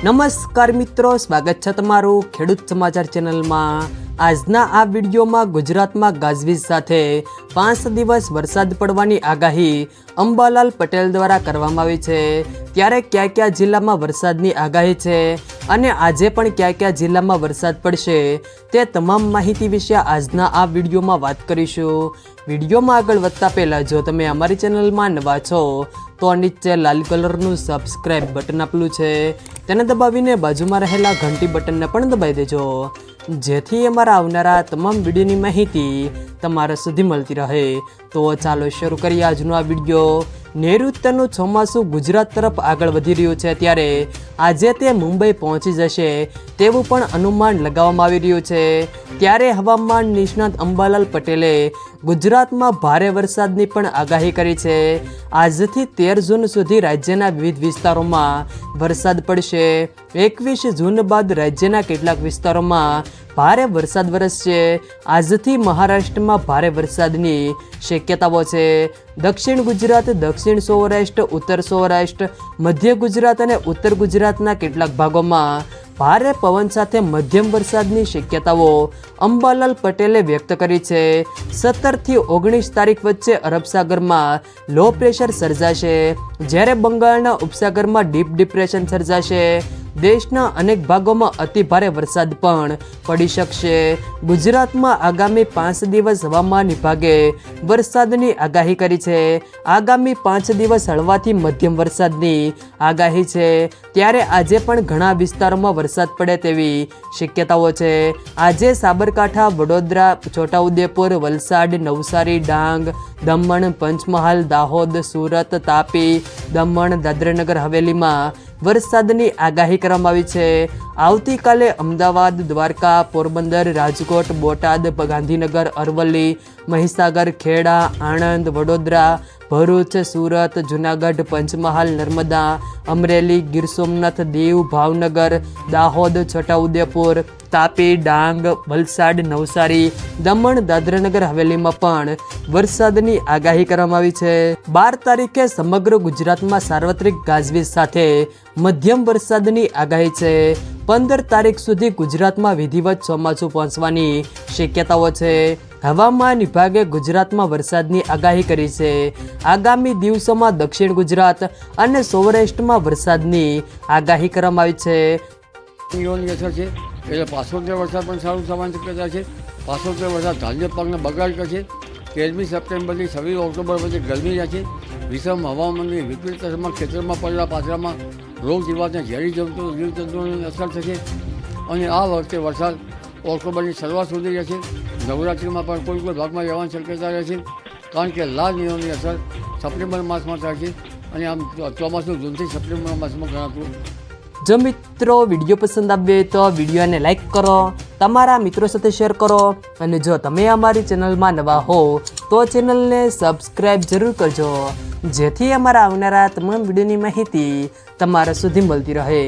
નમસ્કાર મિત્રો, સ્વાગત છે તમારું ખેડૂત સમાચાર ચેનલમાં। આજના આ વિડીયોમાં ગુજરાતમાં ગાજવીજ સાથે 5 દિવસ વરસાદ પડવાની આગાહી અંબાલાલ પટેલ દ્વારા કરવામાં આવી છે। ત્યારે કયા કયા જિલ્લામાં વરસાદની આગાહી છે અને આજે પણ કયા કયા જિલ્લામાં વરસાદ પડશે તે તમામ માહિતી વિશે આજના આ વિડીયોમાં વાત કરીશું। વિડીયોમાં આગળ વધતા પહેલાં જો તમે અમારી ચેનલમાં નવા છો તો નીચે લાલ કલરનું સબસ્ક્રાઇબ બટન આપેલું છે તેને દબાવીને બાજુમાં રહેલા ઘંટી બટનને પણ દબાવી દેજો, જેથી અમારા આવનારા તમામ વિડીયોની માહિતી તમારા સુધી મળતી રહે। તો ચાલો શરૂ કરીએ આજનો આ વિડીયો। નૈઋત્યનું ચોમાસું ગુજરાત તરફ આગળ વધી રહ્યું છે, ત્યારે આજે તે મુંબઈ પહોંચી જશે તેવું પણ અનુમાન લગાવવામાં આવી રહ્યું છે। ત્યારે હવામાન નિષ્ણાત અંબાલાલ પટેલે ગુજરાતમાં ભારે વરસાદની પણ આગાહી કરી છે। આજથી 13 જૂન સુધી રાજ્યના વિવિધ વિસ્તારોમાં વરસાદ પડશે। 21 જૂન બાદ રાજ્યના કેટલાક વિસ્તારોમાં ભારે વરસાદ વરસશે। આજથી મહારાષ્ટ્રમાં ભારે વરસાદની શક્યતાઓ છે। દક્ષિણ ગુજરાત, દક્ષિણ સૌરાષ્ટ્ર, ઉત્તર સૌરાષ્ટ્ર, મધ્ય ગુજરાત અને ઉત્તર ગુજરાતના કેટલાક ભાગોમાં ભારે પવન સાથે મધ્યમ વરસાદની શક્યતાઓ અંબાલાલ પટેલે વ્યક્ત કરી છે। 17 થી 19 તારીખ વચ્ચે અરબ સાગરમાં લો પ્રેશર સર્જાશે, જ્યારે બંગાળના ઉપસાગરમાં ડીપ ડિપ્રેશન સર્જાશે। દેશના અનેક ભાગોમાં અતિ ભારે વરસાદ પણ પડી શકશે। ગુજરાતમાં આગામી 5 દિવસ હવામાન વિભાગે વરસાદની આગાહી કરી છે। આગામી 5 દિવસ હળવાથી મધ્યમ વરસાદની આગાહી છે, ત્યારે આજે પણ ઘણા વિસ્તારોમાં વરસાદ પડે તેવી શક્યતાઓ છે। આજે સાબરકાંઠા, વડોદરા, છોટાઉદેપુર, વલસાડ, નવસારી, ડાંગ, દમણ, પંચમહાલ, દાહોદ, સુરત, તાપી, દમણ, દાદરાનગર હવેલીમાં વરસાદની આગાહી કરવામાં આવી છે। આવતીકાલે અમદાવાદ, દ્વારકા, પોરબંદર, રાજકોટ, બોટાદ, ગાંધીનગર, અરવલ્લી, મહીસાગર, ખેડા, આણંદ, વડોદરા, ભરૂચ, સુરત, જૂનાગઢ, પંચમહાલ, નર્મદા, અમરેલી, ગીર સોમનાથ, દીવ, ભાવનગર, દાહોદ, છોટાઉદેપુર, તાપી, ડાંગ, વલસાડ, નવસારી, દમણ, દાદરાનગર હવેલીમાં પણ વરસાદની આગાહી કરવામાં આવી છે। 12 તારીખે સમગ્ર ગુજરાતમાં સાર્વત્રિક ગાજવીજ સાથે મધ્યમ વરસાદની આગાહી છે। 15 તારીખ સુધી ગુજરાતમાં વિધિવત ચોમાસું પહોંચવાની શક્યતાઓ છે। હવામાન વિભાગે ગુજરાતમાં વરસાદની આગાહી કરી છે। આગામી દિવસોમાં દક્ષિણ ગુજરાત અને સૌરાષ્ટ્રમાં વરસાદની આગાહી કરવામાં આવી છે। અસર છે એટલે પાછોતેર વરસાદ પણ સારું થવાની શક્યતા છે। પાછોતેર વરસાદ ધાન્ય પાકને બગાડ કરશે। 13મી સપ્ટેમ્બરથી 26 ઓક્ટોબર વચ્ચે ગરમી રહેશે। વિષમ હવામાનની વિપરીત અસરમાં ખેતરમાં પડેલા પાછળમાં રોગ જીવાતને ઝેરી જીવજંતુઓની અસર થશે અને આ વખતે વરસાદ ઓક્ટોબરની શરૂઆત સુધી રહેશે। નવરાત્રિમાં પણ કોઈ ભાગમાં રહેવાની શક્યતા રહેશે, કારણ કે લાલ નિયમોની અસર સપ્ટેમ્બર માસમાં થશે અને આમ ચોમાસું જૂનથી સપ્ટેમ્બર માસમાં ગણાતું। જો મિત્રો વિડીયો પસંદ આવે તો વિડીયોને લાઈક કરો, તમારા મિત્રો સાથે શેર કરો અને જો તમે અમારી ચેનલમાં નવા હો તો ચેનલને સબસ્ક્રાઈબ જરૂર કરજો, જેથી અમારા આવનારા તમામ વિડીયોની માહિતી તમારા સુધી મળતી રહે।